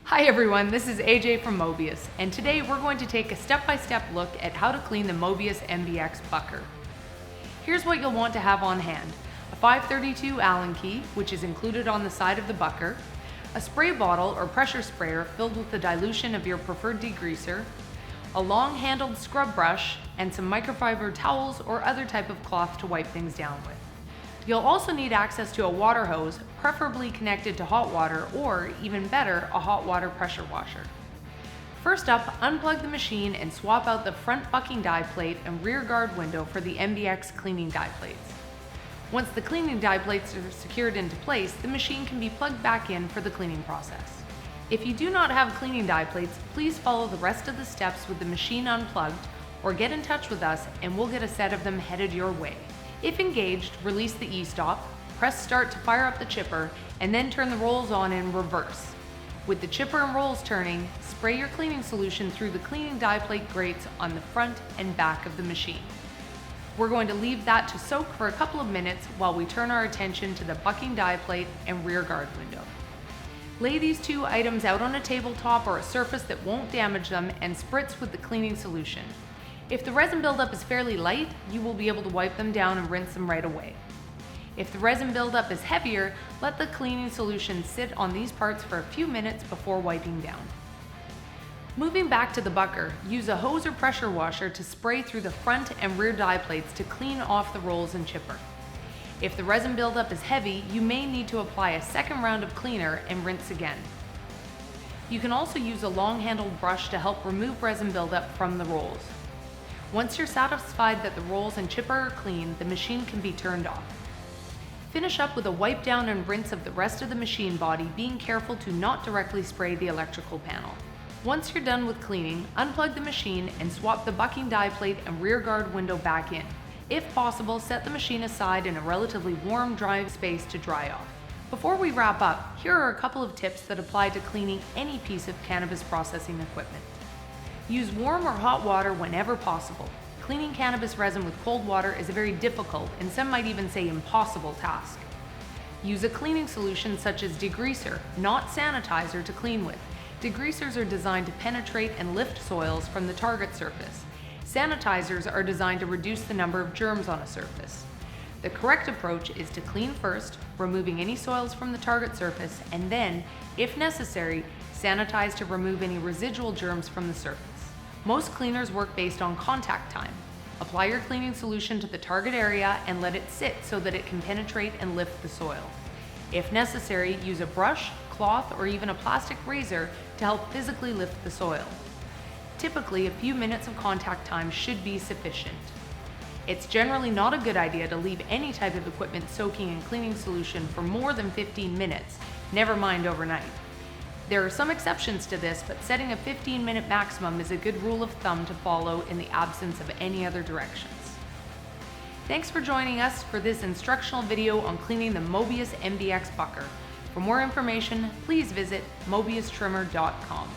Hi everyone, this is AJ from Mobius, and today we're going to take a step-by-step look at how to clean the Mobius MBX Bucker. Here's what you'll want to have on hand: a 532 Allen key, which is included on the side of the Bucker, a spray bottle or pressure sprayer filled with the dilution of your preferred degreaser, a long-handled scrub brush, and some microfiber towels or other type of cloth to wipe things down with. You'll also need access to a water hose, preferably connected to hot water, or even better, a hot water pressure washer. First up, unplug the machine and swap out the front bucking die plate and rear guard window for the MBX cleaning die plates. Once the cleaning die plates are secured into place, the machine can be plugged back in for the cleaning process. If you do not have cleaning die plates, please follow the rest of the steps with the machine unplugged, or get in touch with us and we'll get a set of them headed your way. If engaged, release the e-stop, press start to fire up the chipper, and then turn the rolls on in reverse. With the chipper and rolls turning, spray your cleaning solution through the cleaning die plate grates on the front and back of the machine. We're going to leave that to soak for a couple of minutes while we turn our attention to the bucking die plate and rear guard window. Lay these two items out on a tabletop or a surface that won't damage them and spritz with the cleaning solution. If the resin buildup is fairly light, you will be able to wipe them down and rinse them right away. If the resin buildup is heavier, let the cleaning solution sit on these parts for a few minutes before wiping down. Moving back to the Bucker, use a hose or pressure washer to spray through the front and rear die plates to clean off the rolls and chipper. If the resin buildup is heavy, you may need to apply a second round of cleaner and rinse again. You can also use a long-handled brush to help remove resin buildup from the rolls. Once you're satisfied that the rolls and chipper are clean, the machine can be turned off. Finish up with a wipe down and rinse of the rest of the machine body, being careful to not directly spray the electrical panel. Once you're done with cleaning, unplug the machine and swap the bucking die plate and rear guard window back in. If possible, set the machine aside in a relatively warm, dry space to dry off. Before we wrap up, here are a couple of tips that apply to cleaning any piece of cannabis processing equipment. Use warm or hot water whenever possible. Cleaning cannabis resin with cold water is a very difficult, and some might even say impossible, task. Use a cleaning solution such as degreaser, not sanitizer, to clean with. Degreasers are designed to penetrate and lift soils from the target surface. Sanitizers are designed to reduce the number of germs on a surface. The correct approach is to clean first, removing any soils from the target surface, and then, if necessary, sanitize to remove any residual germs from the surface. Most cleaners work based on contact time. Apply your cleaning solution to the target area and let it sit so that it can penetrate and lift the soil. If necessary, use a brush, cloth, or even a plastic razor to help physically lift the soil. Typically, a few minutes of contact time should be sufficient. It's generally not a good idea to leave any type of equipment soaking in cleaning solution for more than 15 minutes, never mind overnight. There are some exceptions to this, but setting a 15-minute maximum is a good rule of thumb to follow in the absence of any other directions. Thanks for joining us for this instructional video on cleaning the Mobius MBX Bucker. For more information, please visit mobiustrimmer.com.